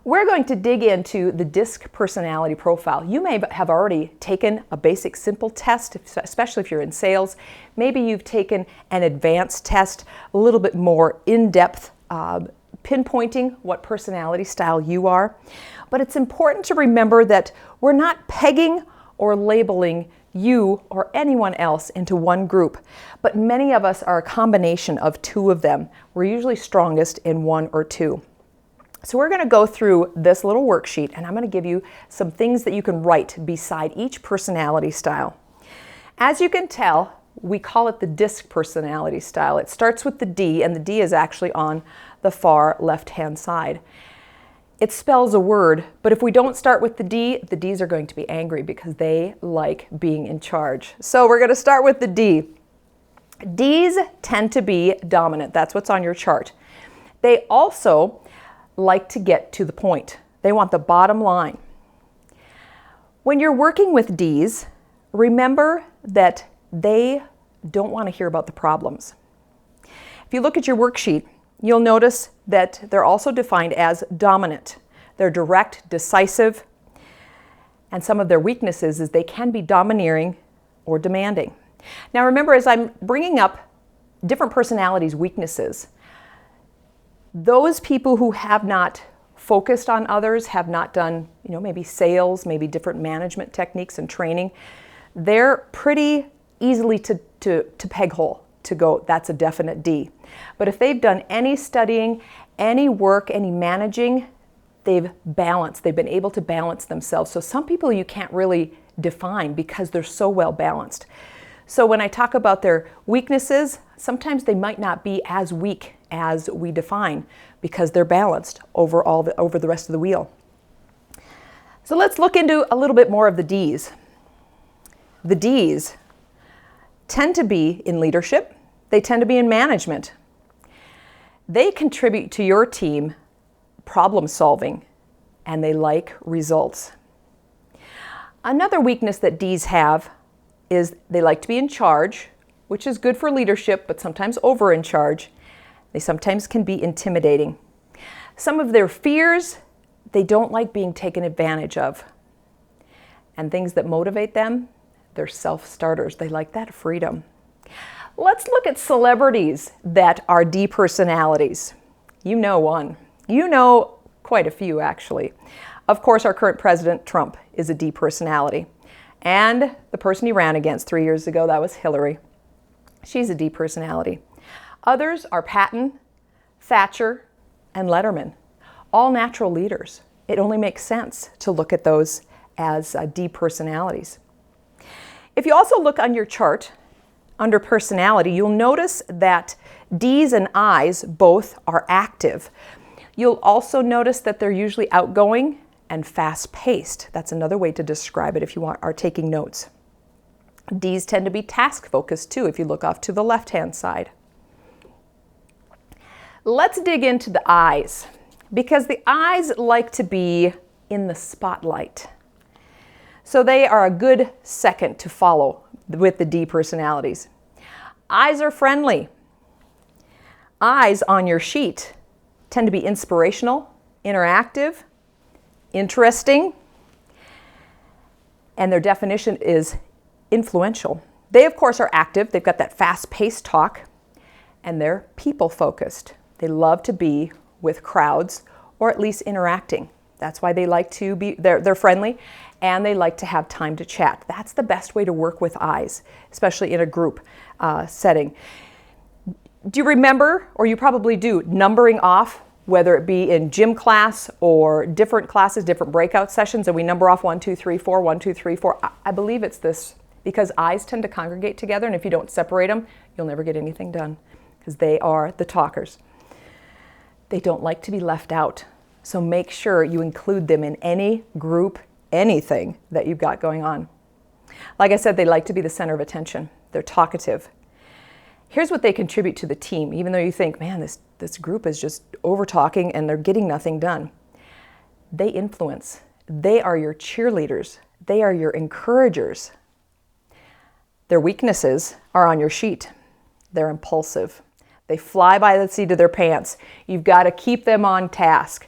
We're going to dig into the DISC personality profile. You may have already taken a basic simple test, especially if you're in sales. Maybe you've taken an advanced test, a little bit more in-depth, pinpointing what personality style you are. But it's important to remember that we're not pegging or labeling you or anyone else into one group, but many of us are a combination of two of them. We're usually strongest in one or two. So we're going to go through this little worksheet, and I'm going to give you some things that you can write beside each personality style. As you can tell, we call it the DISC personality style. It starts with the D, and the D is actually on the far left-hand side. It spells a word, but if we don't start with the Ds are going to be angry because they like being in charge. So we're going to start with the D. Ds tend to be dominant. That's what's on your chart. They also like to get to the point. They want the bottom line. When you're working with Ds, remember that they don't want to hear about the problems. If you look at your worksheet, you'll notice that they're also defined as dominant. They're direct, decisive, and some of their weaknesses is they can be domineering or demanding. Now remember, as I'm bringing up different personalities' weaknesses, those people who have not focused on others, have not done, maybe sales, maybe different management techniques and training, they're pretty easily to peg hole, to go, that's a definite D. But if they've done any studying, any work, any managing, they've been able to balance themselves. So some people you can't really define because they're so well balanced. So when I talk about their weaknesses, sometimes they might not be as weak as we define because they're balanced over the rest of the wheel. So let's look into a little bit more of the Ds. The Ds tend to be in leadership. They tend to be in management. They contribute to your team problem solving, and they like results. Another weakness that Ds have is they like to be in charge, which is good for leadership, but sometimes over in charge. They sometimes can be intimidating. Some of their fears, they don't like being taken advantage of. And things that motivate them, they're self-starters. They like that freedom. Let's look at celebrities that are D personalities. You know one. You know quite a few, actually. Of course, our current president, Trump, is a D personality. And the person he ran against 3 years ago, that was Hillary. She's a D personality. Others are Patton, Thatcher, and Letterman, all natural leaders. It only makes sense to look at those as D personalities. If you also look on your chart, under personality, you'll notice that Ds and Is both are active. You'll also notice that they're usually outgoing and fast-paced. That's another way to describe it if you are taking notes. Ds tend to be task-focused too if you look off to the left-hand side. Let's dig into the Is, because the Is like to be in the spotlight. So they are a good second to follow with the D personalities. Is are friendly. Is on your sheet tend to be inspirational, interactive, interesting, and their definition is influential. They, of course, are active. They've got that fast-paced talk, and they're people-focused. They love to be with crowds, or at least interacting. That's why they like to be, they're friendly, and they like to have time to chat. That's the best way to work with Is, especially in a group setting. Do you remember, or you probably do, numbering off, whether it be in gym class or different classes, different breakout sessions, and we number off 1, 2, 3, 4, 1, 2, 3, 4. I believe it's this, because Is tend to congregate together, and if you don't separate them, you'll never get anything done, because they are the talkers. They don't like to be left out, so make sure you include them in any group, anything that you've got going on. Like I said, they like to be the center of attention. They're talkative. Here's what they contribute to the team, even though you think, man, this group is just over-talking and they're getting nothing done. They influence. They are your cheerleaders. They are your encouragers. Their weaknesses are on your sheet. They're impulsive. They fly by the seat of their pants. You've got to keep them on task.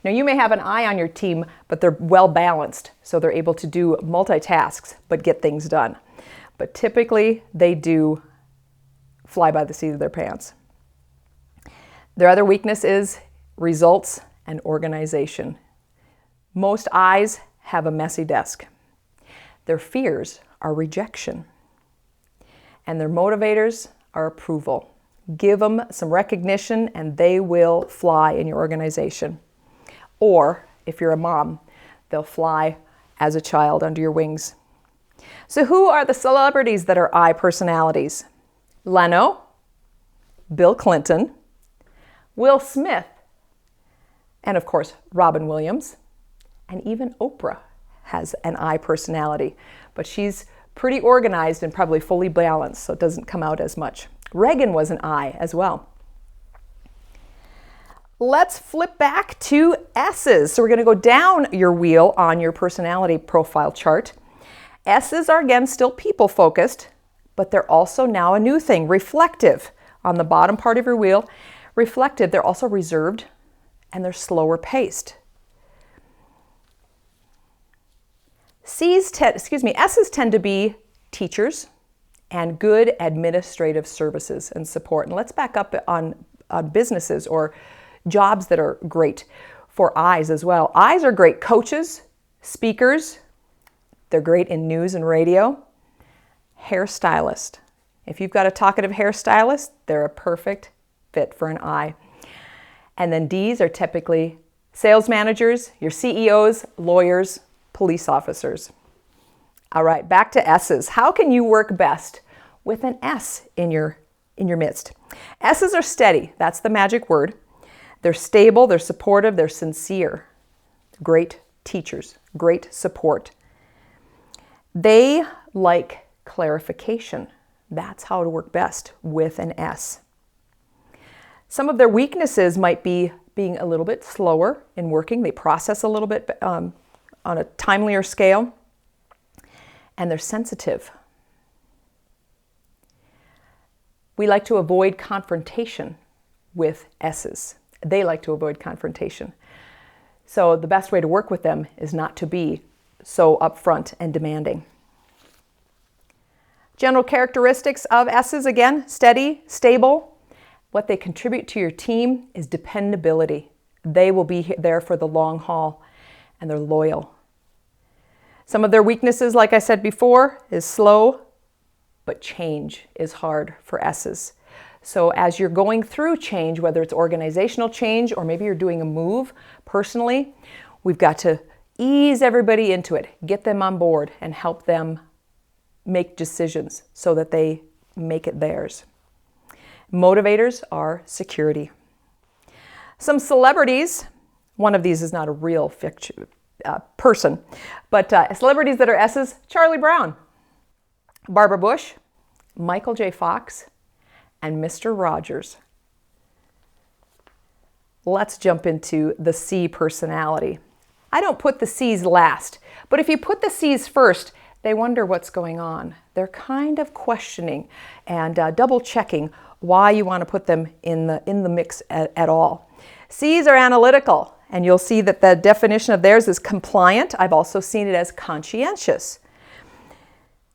Now you may have an I on your team, but they're well balanced, so they're able to do multitasks, but get things done. But typically they do fly by the seat of their pants. Their other weakness is results and organization. Most I's have a messy desk. Their fears are rejection. And their motivators are approval. Give them some recognition and they will fly in your organization. Or, if you're a mom, they'll fly as a child under your wings. So who are the celebrities that are I personalities? Leno, Bill Clinton, Will Smith, and of course, Robin Williams, and even Oprah has an I personality, but she's pretty organized and probably fully balanced, so it doesn't come out as much. Reagan was an I as well. Let's flip back to S's. So we're going to go down your wheel on your personality profile chart. S's are again still people focused, but they're also now a new thing, reflective. On the bottom part of your wheel, reflective, they're also reserved and they're slower paced. S's tend to be teachers and good administrative services and support. And let's back up on businesses or jobs that are great for I's as well. I's are great coaches, speakers. They're great in news and radio. Hairstylist. If you've got a talkative hairstylist, they're a perfect fit for an I. And then D's are typically sales managers, your CEOs, lawyers, police officers. All right, back to S's. How can you work best with an S in your midst? S's are steady. That's the magic word. They're stable, they're supportive, they're sincere. Great teachers, great support. They like clarification. That's how to work best with an S. Some of their weaknesses might be being a little bit slower in working. They process a little bit on a timelier scale. And they're sensitive. We like to avoid confrontation with S's. They like to avoid confrontation. So the best way to work with them is not to be so upfront and demanding. General characteristics of S's, again, steady, stable. What they contribute to your team is dependability. They will be there for the long haul, and they're loyal. Some of their weaknesses, like I said before, is slow, but change is hard for S's. So as you're going through change, whether it's organizational change or maybe you're doing a move personally, we've got to ease everybody into it, get them on board, and help them make decisions so that they make it theirs. Motivators are security. Some celebrities, one of these is not a real person, but celebrities that are S's, Charlie Brown, Barbara Bush, Michael J. Fox, and Mr. Rogers. Let's jump into the C personality. I don't put the C's last, but if you put the C's first, they wonder what's going on. They're kind of questioning and double checking why you want to put them in the mix at all. C's are analytical, and you'll see that the definition of theirs is compliant. I've also seen it as conscientious.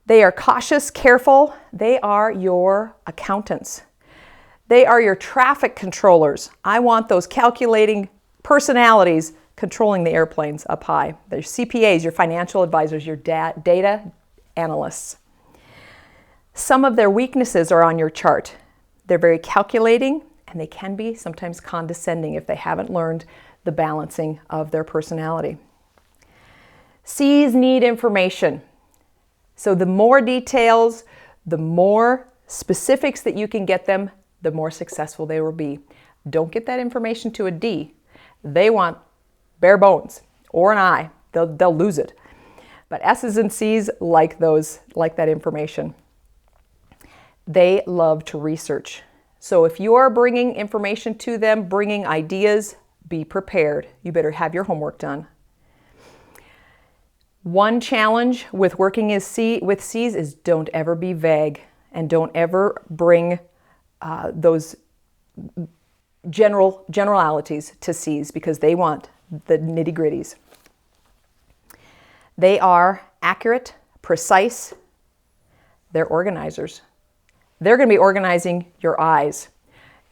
They are cautious, careful. They are your accountants. They are your traffic controllers. I want those calculating personalities controlling the airplanes up high. They're CPAs, your financial advisors, your data analysts. Some of their weaknesses are on your chart. They're very calculating, and they can be sometimes condescending if they haven't learned the balancing of their personality. C's need information. So the more details, the more specifics that you can get them, the more successful they will be. Don't get that information to a D. They want bare bones or an I. They'll lose it. But S's and C's like that information. They love to research. So if you're bringing information to them, bringing ideas, be prepared. You better have your homework done. One challenge with working with C's is don't ever be vague and don't ever bring those generalities to C's because they want the nitty-gritties. They are accurate, precise. They're organizers. They're going to be organizing your I's.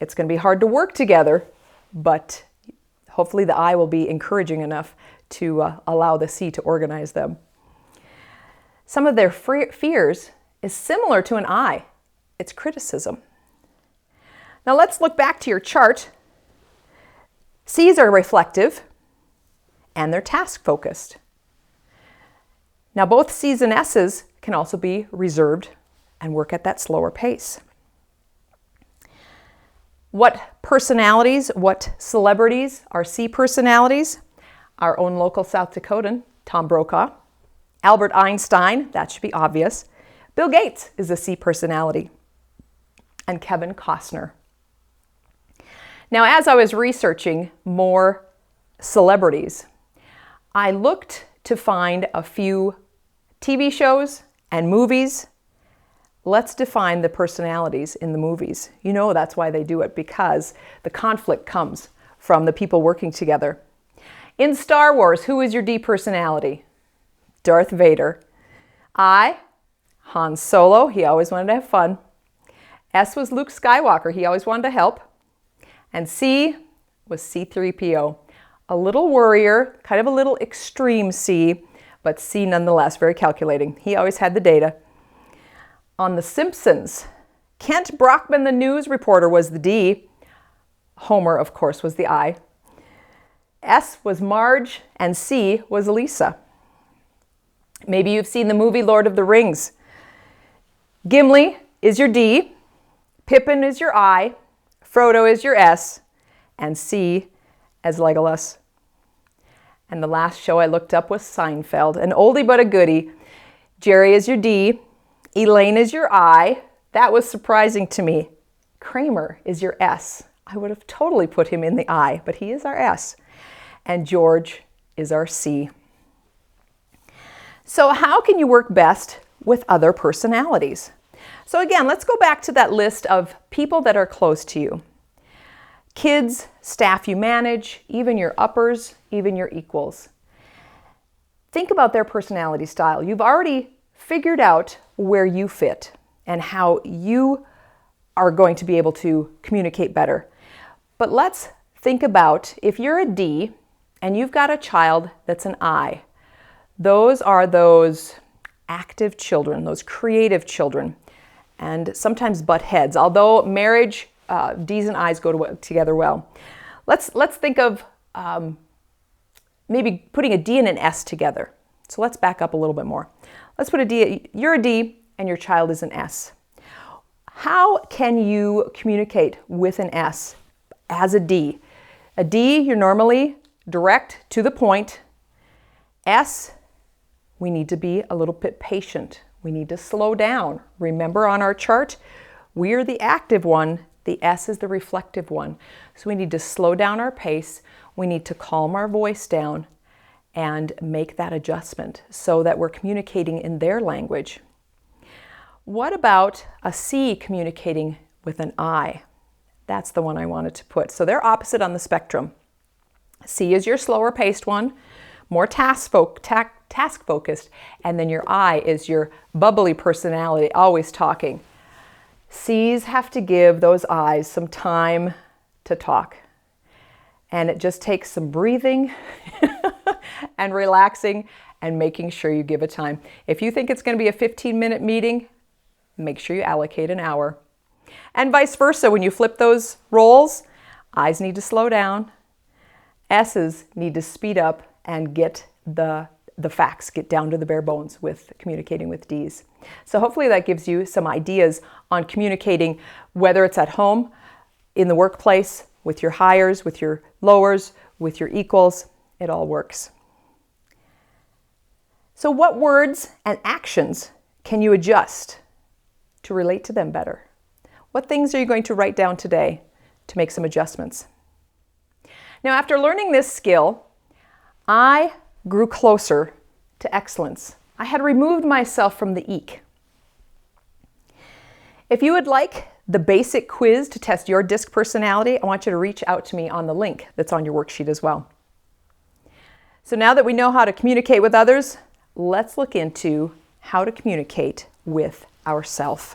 It's going to be hard to work together, but hopefully the I will be encouraging enough to allow the C to organize them. Some of their fears is similar to an I. It's criticism. Now let's look back to your chart. C's are reflective and they're task focused. Now both C's and S's can also be reserved and work at that slower pace. What personalities, what celebrities are C personalities? Our own local South Dakotan, Tom Brokaw. Albert Einstein, that should be obvious. Bill Gates is a C personality. And Kevin Costner. Now, as I was researching more celebrities, I looked to find a few TV shows and movies. Let's define the personalities in the movies. You know that's why they do it, because the conflict comes from the people working together. In Star Wars, who is your D personality? Darth Vader. I, Han Solo, he always wanted to have fun. S was Luke Skywalker, he always wanted to help. And C was C-3PO, a little worrier, kind of a little extreme C, but C nonetheless, very calculating. He always had the data. On The Simpsons, Kent Brockman, the news reporter, was the D. Homer, of course, was the I. S was Marge, and C was Lisa. Maybe you've seen the movie Lord of the Rings. Gimli is your D, Pippin is your I, Frodo is your S, and C as Legolas. And the last show I looked up was Seinfeld, an oldie but a goodie. Jerry is your D, Elaine is your I. That was surprising to me. Kramer is your S. I would have totally put him in the I, but he is our S. And George is our C. So how can you work best with other personalities? So again, let's go back to that list of people that are close to you. Kids, staff you manage, even your uppers, even your equals. Think about their personality style. You've already figured out where you fit and how you are going to be able to communicate better. But let's think about if you're a D and you've got a child that's an I. Those are those active children, those creative children, and sometimes butt heads. Although marriage, D's and I's go together well. Let's think of maybe putting a D and an S together. So let's back up a little bit more. Let's put a D, you're a D and your child is an S. How can you communicate with an S as a D? A D, you're normally direct to the point. S, we need to be a little bit patient. We need to slow down. Remember on our chart, we are the active one. The S is the reflective one. So we need to slow down our pace. We need to calm our voice down and make that adjustment so that we're communicating in their language. What about a C communicating with an I? That's the one I wanted to put. So they're opposite on the spectrum. C is your slower paced one, more task focused, and then your I is your bubbly personality, always talking. C's have to give those I's some time to talk. And it just takes some breathing and relaxing and making sure you give it time. If you think it's going to be a 15-minute meeting, make sure you allocate an hour. And vice versa, when you flip those roles, I's need to slow down, S's need to speed up and get the facts, get down to the bare bones with communicating with D's. So hopefully that gives you some ideas on communicating, whether it's at home, in the workplace, with your hires, with your lowers, with your equals, it all works. So what words and actions can you adjust to relate to them better? What things are you going to write down today to make some adjustments? Now, after learning this skill, I grew closer to excellence. I had removed myself from the eek. If you would like the basic quiz to test your DISC personality, I want you to reach out to me on the link that's on your worksheet as well. So now that we know how to communicate with others, let's look into how to communicate with ourselves.